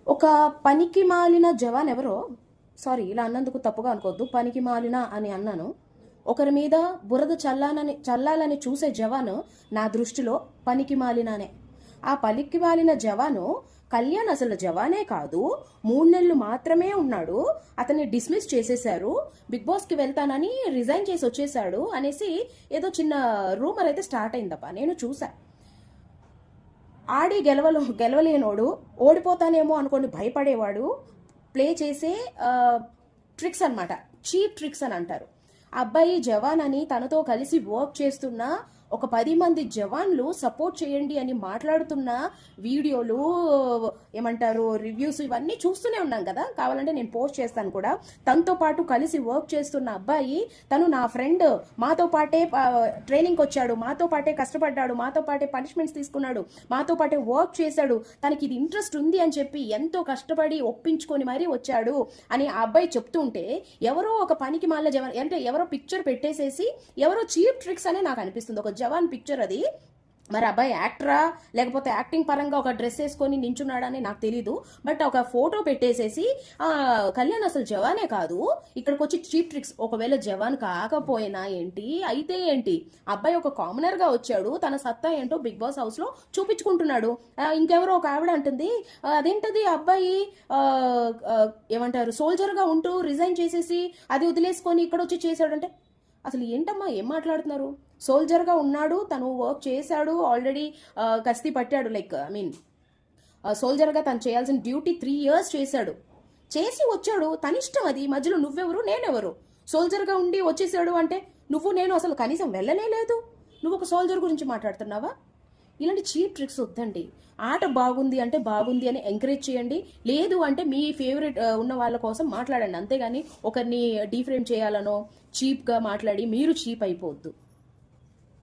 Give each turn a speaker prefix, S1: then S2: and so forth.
S1: ఒక పనికి మాలిన జవాన్ ఎవరో, సారీ ఇలా అన్నందుకు తప్పుగా అనుకోవద్దు, పనికి మాలిన అని అన్నాను. ఒకరి మీద బురద చల్లాలని చూసే జవాను నా దృష్టిలో పనికి మాలినానే. ఆ పనికి మాలిన జవాను కళ్యాణ్ అసలు జవానే కాదు, 3 నెలలు మాత్రమే ఉన్నాడు, అతన్ని డిస్మిస్ చేసేశారు, బిగ్ బాస్కి వెళ్తానని రిజైన్ చేసి వచ్చేసాడు అనేసి ఏదో చిన్న రూమర్ అయితే స్టార్ట్ అయిందప్ప. నేను చూసా. ఆడి గెలవలేనోడు, ఓడిపోతానేమో అనుకొని భయపడేవాడు ప్లే చేసే ట్రిక్స్ అనమాట, చీప్ ట్రిక్స్ అని అంటారు. అబ్బాయి జవాన్ అని తనతో కలిసి వర్క్ చేస్తున్న ఒక 10 మంది జవాన్లు సపోర్ట్ చేయండి అని మాట్లాడుతున్న వీడియోలు, ఏమంటారు, రివ్యూస్ ఇవన్నీ చూస్తూనే ఉన్నాం కదా. కావాలంటే నేను పోస్ట్ చేస్తాను కూడా. తనతో పాటు కలిసి వర్క్ చేస్తున్న అబ్బాయి, తను నా ఫ్రెండ్, మాతో పాటే ట్రైనింగ్కి వచ్చాడు, మాతో పాటే కష్టపడ్డాడు, మాతో పాటే పనిష్మెంట్స్ తీసుకున్నాడు, మాతో పాటే వర్క్ చేశాడు, తనకి ఇది ఇంట్రెస్ట్ ఉంది అని చెప్పి ఎంతో కష్టపడి ఒప్పించుకొని మరీ వచ్చాడు అని ఆ అబ్బాయి చెప్తుంటే, ఎవరో ఒక పనికి మాల జవాన్ అంటే ఎవరో పిక్చర్ పెట్టేసేసి ఎవరో చీప్ ట్రిక్స్ అనే నాకు అనిపిస్తుంది. ఒక జవాన్ పిక్చర్ అది. మరి అబ్బాయి యాక్టరా లేకపోతే యాక్టింగ్ పరంగా ఒక డ్రెస్ వేసుకొని నించున్నాడని నాకు తెలీదు. బట్ ఒక ఫోటో పెట్టేసేసి కళ్యాణ్ అసలు జవానే కాదు, ఇక్కడికి వచ్చి చీప్ ట్రిక్స్. ఒకవేళ జవాన్ కాకపోయినా ఏంటి, అయితే ఏంటి, అబ్బాయి ఒక కామనర్ గా వచ్చాడు, తన సత్తా ఏంటో బిగ్ బాస్ హౌస్ లో చూపించుకుంటున్నాడు. ఇంకెవరో ఒక ఆవిడ అంటుంది, అదేంటది అబ్బాయి ఏమంటారు సోల్జర్ గా ఉంటూ రిజైన్ చేసేసి అది వదిలేసుకొని ఇక్కడ వచ్చి చేశాడంటే, అసలు ఏంటమ్మా ఏం మాట్లాడుతున్నారు? సోల్జర్గా ఉన్నాడు, తను వర్క్ చేశాడు, ఆల్రెడీ కస్తీ పట్టాడు, లైక్ ఐ మీన్ సోల్జర్గా తను చేయాల్సిన డ్యూటీ 3 years చేశాడు, చేసి వచ్చాడు. తన ఇష్టం అది. మధ్యలో నువ్వెవరు నేనెవరు? సోల్జర్గా ఉండి వచ్చేసాడు అంటే నువ్వు నేను అసలు కనీసం వెళ్ళనే లేదు, నువ్వు ఒక సోల్జర్ గురించి మాట్లాడుతున్నావా? ఇలాంటి చీప్ ట్రిక్స్ వద్దండి. ఆట బాగుంది అంటే బాగుంది అని ఎంకరేజ్ చేయండి, లేదు అంటే మీ ఫేవరెట్ ఉన్న వాళ్ళ కోసం మాట్లాడండి. అంతేగాని ఒకరిని డీఫ్రేమ్ చేయాలనో చీప్గా మాట్లాడి మీరు చీప్ అయిపోవద్దు.